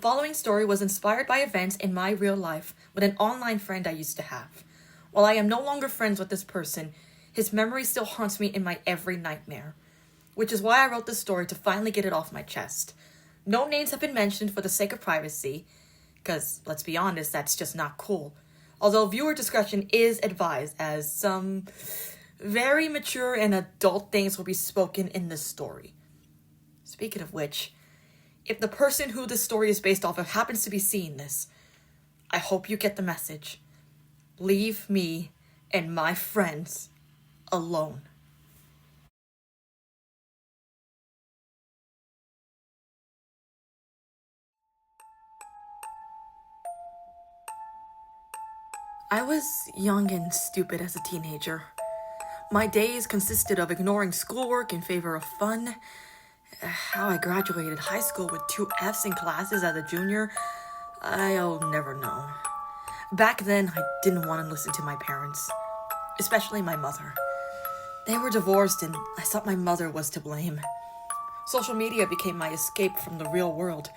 following story was inspired by events in my real life with an online friend I used to have. While I am no longer friends with this person, his memory still haunts me in my every nightmare. Which is why I wrote this story, to finally get it off my chest. No names have been mentioned for the sake of privacy, because, let's be honest, that's just not cool. Although viewer discretion is advised, as some very mature and adult things will be spoken in this story. Speaking of which, if the person who this story is based off of happens to be seeing this, I hope you get the message. Leave me and my friends alone. I was young and stupid as a teenager. My days consisted of ignoring schoolwork in favor of fun. How I graduated high school with 2 Fs in classes as a junior, I'll never know. Back then, I didn't want to listen to my parents, especially my mother. They were divorced and I thought my mother was to blame. Social media became my escape from the real world.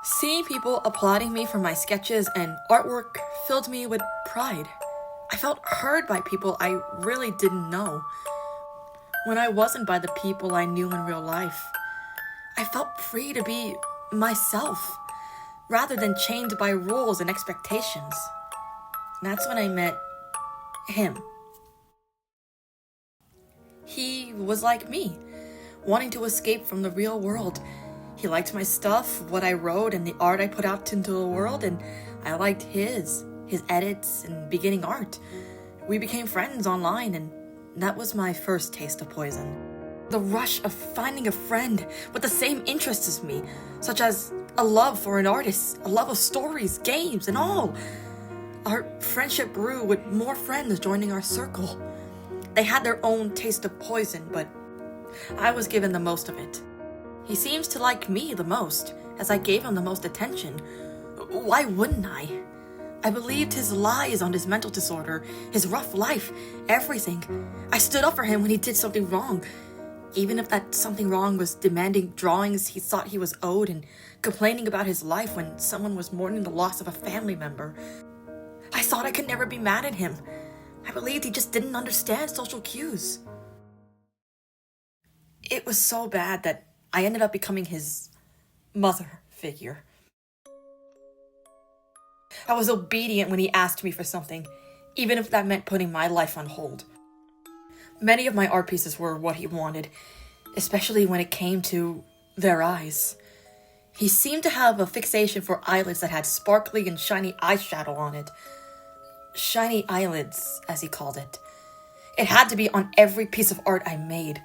Seeing people applauding me for my sketches and artwork filled me with pride. I felt heard by people I really didn't know. When I wasn't by the people I knew in real life, I felt free to be myself, rather than chained by rules and expectations. That's when I met him. He was like me, wanting to escape from the real world. He liked my stuff, what I wrote, and the art I put out into the world, and I liked his edits and beginning art. We became friends online, and that was my first taste of poison. The rush of finding a friend with the same interests as me, such as a love for an artist, a love of stories, games, and all. Our friendship grew with more friends joining our circle. They had their own taste of poison, but I was given the most of it. He seems to like me the most, as I gave him the most attention. Why wouldn't I? I believed his lies on his mental disorder, his rough life, everything. I stood up for him when he did something wrong, even if that something wrong was demanding drawings he thought he was owed and complaining about his life when someone was mourning the loss of a family member. I thought I could never be mad at him. I believed he just didn't understand social cues. It was so bad that I ended up becoming his mother figure. I was obedient when he asked me for something, even if that meant putting my life on hold. Many of my art pieces were what he wanted, especially when it came to their eyes. He seemed to have a fixation for eyelids that had sparkly and shiny eyeshadow on it. Shiny eyelids, as he called it. It had to be on every piece of art I made.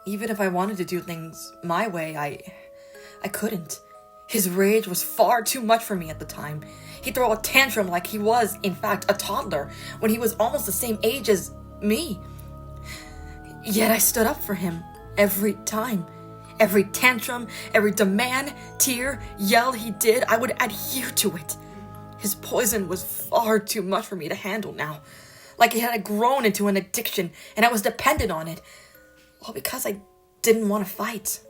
Even if I wanted to do things my way, I couldn't. His rage was far too much for me at the time. He'd throw a tantrum like he was, in fact, a toddler, when he was almost the same age as me. Yet I stood up for him every time. Every tantrum, every demand, tear, yell he did, I would adhere to it. His poison was far too much for me to handle now. Like it had grown into an addiction, and I was dependent on it. All because I didn't want to fight.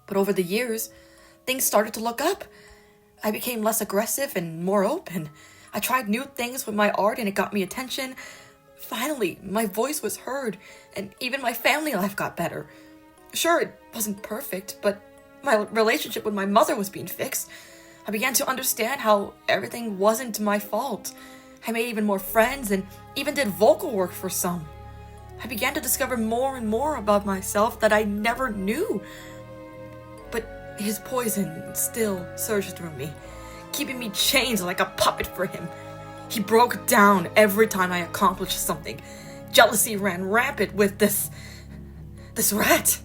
But over the years, things started to look up. I became less aggressive and more open. I tried new things with my art and it got me attention. Finally, my voice was heard, and even my family life got better. Sure, it wasn't perfect, but my relationship with my mother was being fixed. I began to understand how everything wasn't my fault. I made even more friends and even did vocal work for some. I began to discover more and more about myself that I never knew. But his poison still surged through me, keeping me chained like a puppet for him. He broke down every time I accomplished something. Jealousy ran rampant with this rat.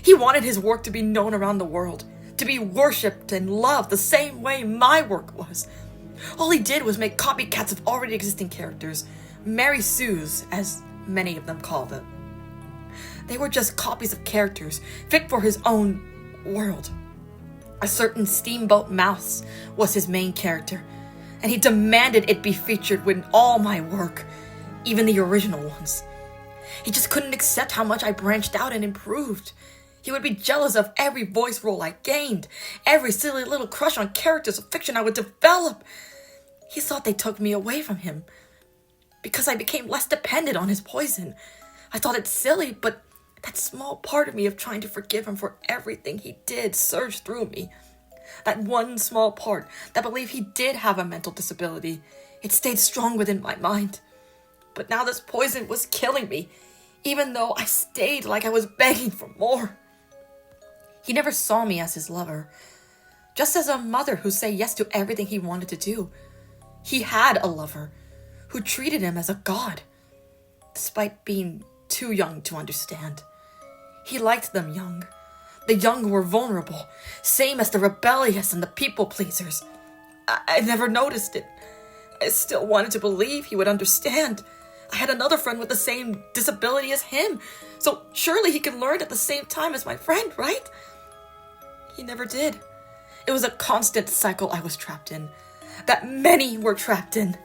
He wanted his work to be known around the world, to be worshipped and loved the same way my work was. All he did was make copycats of already existing characters, Mary Sue's, as many of them called it. They were just copies of characters, fit for his own world. A certain steamboat mouse was his main character, and he demanded it be featured in all my work, even the original ones. He just couldn't accept how much I branched out and improved. He would be jealous of every voice role I gained, every silly little crush on characters of fiction I would develop. He thought they took me away from him because I became less dependent on his poison. I thought it silly, but that small part of me of trying to forgive him for everything he did surged through me. That one small part that believed he did have a mental disability, it stayed strong within my mind. But now this poison was killing me, even though I stayed like I was begging for more. He never saw me as his lover, just as a mother who said yes to everything he wanted to do. He had a lover who treated him as a god, despite being too young to understand. He liked them young. The young who were vulnerable, same as the rebellious and the people pleasers. I never noticed it. I still wanted to believe he would understand. I had another friend with the same disability as him, so surely he could learn at the same time as my friend, right? He never did. It was a constant cycle I was trapped in, that many were trapped in.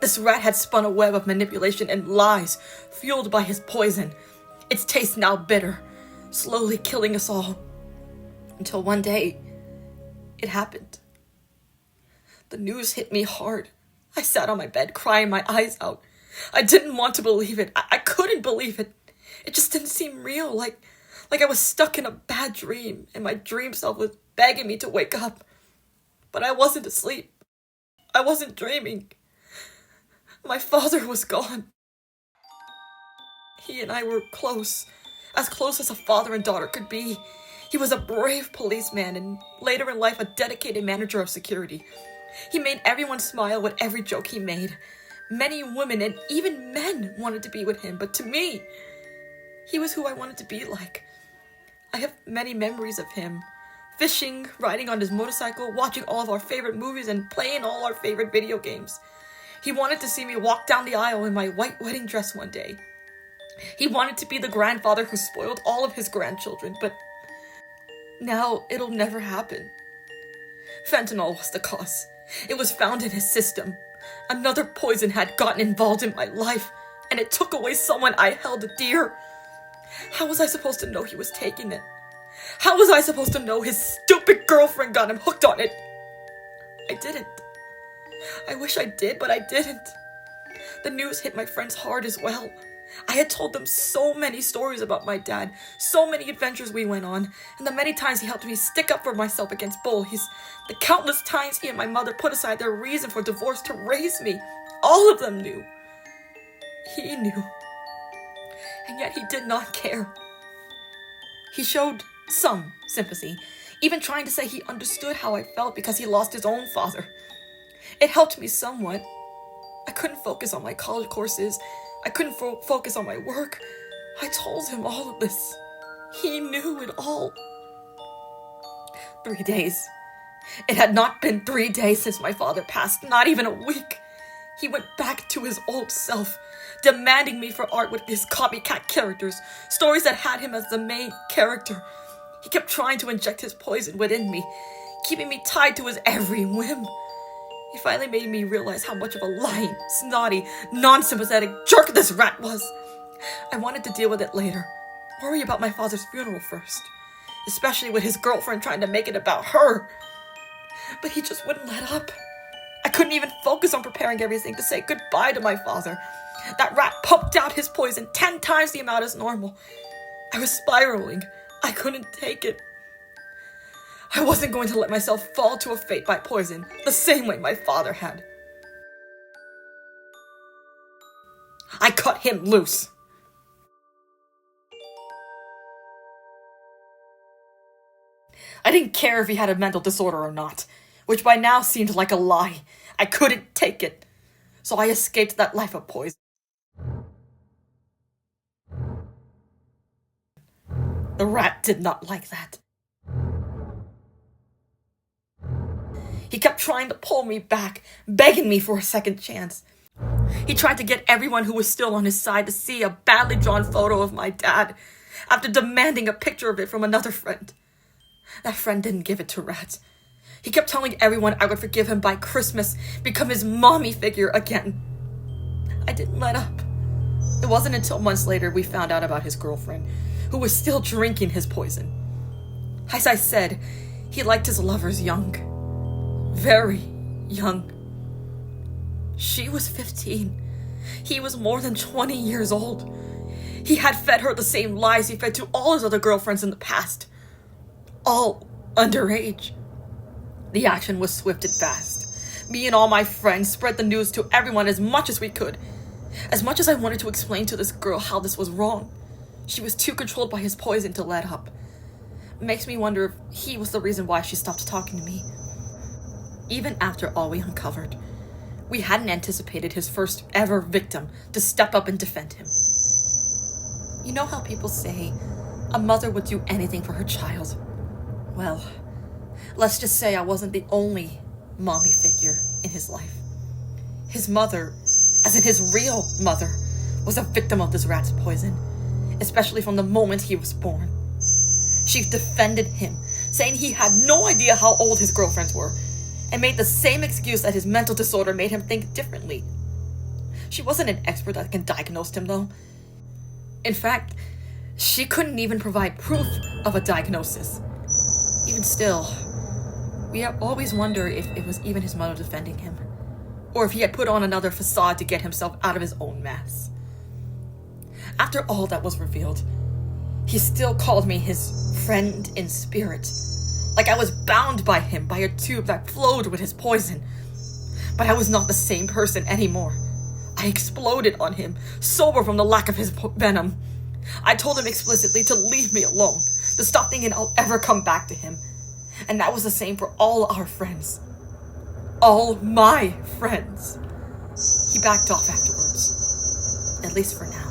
This rat had spun a web of manipulation and lies, fueled by his poison. Its taste now bitter, slowly killing us all. Until one day, it happened. The news hit me hard. I sat on my bed, crying my eyes out. I didn't want to believe it. I couldn't believe it. It just didn't seem real, like I was stuck in a bad dream, and my dream self was begging me to wake up. But I wasn't asleep. I wasn't dreaming. My father was gone. He and I were close as a father and daughter could be. He was a brave policeman and later in life a dedicated manager of security. He made everyone smile with every joke he made. Many women and even men wanted to be with him, but to me, he was who I wanted to be like. I have many memories of him. Fishing, riding on his motorcycle, watching all of our favorite movies, and playing all our favorite video games. He wanted to see me walk down the aisle in my white wedding dress one day. He wanted to be the grandfather who spoiled all of his grandchildren, but now it'll never happen. Fentanyl was the cause. It was found in his system. Another poison had gotten involved in my life, and it took away someone I held dear. How was I supposed to know he was taking it? How was I supposed to know his stupid girlfriend got him hooked on it? I didn't. I wish I did, but I didn't. The news hit my friends hard as well. I had told them so many stories about my dad, so many adventures we went on, and the many times he helped me stick up for myself against bullies, the countless times he and my mother put aside their reason for divorce to raise me. All of them knew. He knew. And yet he did not care. He showed some sympathy, even trying to say he understood how I felt because he lost his own father. It helped me somewhat. I couldn't focus on my college courses. I couldn't focus on my work. I told him all of this. He knew it all. 3 days. It had not been 3 days since my father passed, not even a week. He went back to his old self, demanding me for art with his copycat characters, stories that had him as the main character. He kept trying to inject his poison within me, keeping me tied to his every whim. He finally made me realize how much of a lying, snotty, non-sympathetic jerk this rat was. I wanted to deal with it later, worry about my father's funeral first, especially with his girlfriend trying to make it about her. But he just wouldn't let up. I couldn't even focus on preparing everything to say goodbye to my father. That rat pumped out his poison 10 times the amount as normal. I was spiraling. I couldn't take it. I wasn't going to let myself fall to a fate by poison, the same way my father had. I cut him loose. I didn't care if he had a mental disorder or not, which by now seemed like a lie. I couldn't take it. So I escaped that life of poison. The rat did not like that. He kept trying to pull me back, begging me for a second chance. He tried to get everyone who was still on his side to see a badly drawn photo of my dad, after demanding a picture of it from another friend. That friend didn't give it to Rat. He kept telling everyone I would forgive him by Christmas, become his mommy figure again. I didn't let up. It wasn't until months later we found out about his girlfriend, who was still drinking his poison. As I said, he liked his lovers young. Very young. She was 15. He was more than 20 years old. He had fed her the same lies he fed to all his other girlfriends in the past. All underage. The action was swift and fast. Me and all my friends spread the news to everyone as much as we could. As much as I wanted to explain to this girl how this was wrong, she was too controlled by his poison to let up. It makes me wonder if he was the reason why she stopped talking to me. Even after all we uncovered, we hadn't anticipated his first ever victim to step up and defend him. You know how people say a mother would do anything for her child? Well, let's just say I wasn't the only mommy figure in his life. His mother, as in his real mother, was a victim of this rat's poison, especially from the moment he was born. She defended him, saying he had no idea how old his girlfriends were, and made the same excuse that his mental disorder made him think differently. She wasn't an expert that can diagnose him, though. In fact, she couldn't even provide proof of a diagnosis. Even still, we have always wondered if it was even his mother defending him, or if he had put on another facade to get himself out of his own mess. After all that was revealed, he still called me his friend in spirit, like I was bound by him by a tube that flowed with his poison. But I was not the same person anymore. I exploded on him, sober from the lack of his venom. I told him explicitly to leave me alone, to stop thinking I'll ever come back to him. And that was the same for all our friends. All my friends. He backed off afterwards, at least for now.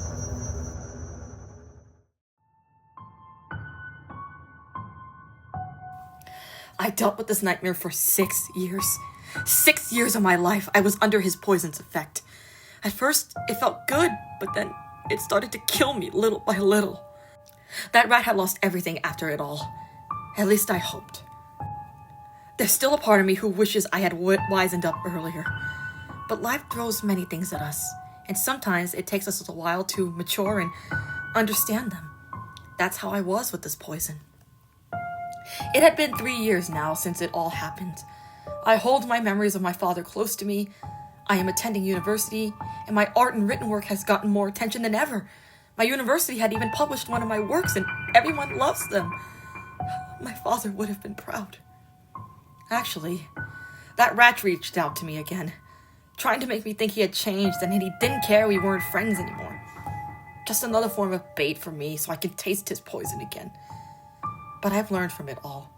I dealt with this nightmare for 6 years. 6 years of my life I was under his poison's effect. At first, it felt good, but then it started to kill me little by little. That rat had lost everything after it all. At least I hoped. There's still a part of me who wishes I had wisened up earlier. But life throws many things at us, and sometimes it takes us a while to mature and understand them. That's how I was with this poison. It had been 3 years now since it all happened. I hold my memories of my father close to me. I am attending university, and my art and written work has gotten more attention than ever. My university had even published one of my works, and everyone loves them. My father would have been proud. Actually, that rat reached out to me again, trying to make me think he had changed and he didn't care we weren't friends anymore. Just another form of bait for me so I could taste his poison again. But I've learned from it all.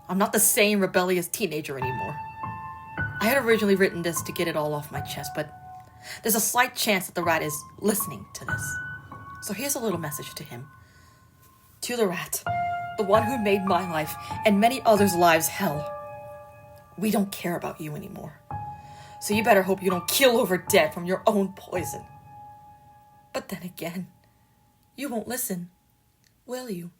I'm not the same rebellious teenager anymore. I had originally written this to get it all off my chest, but there's a slight chance that the rat is listening to this. So here's a little message to him. To the rat, the one who made my life and many others' lives hell. We don't care about you anymore. So you better hope you don't keel over dead from your own poison. But then again, you won't listen, will you?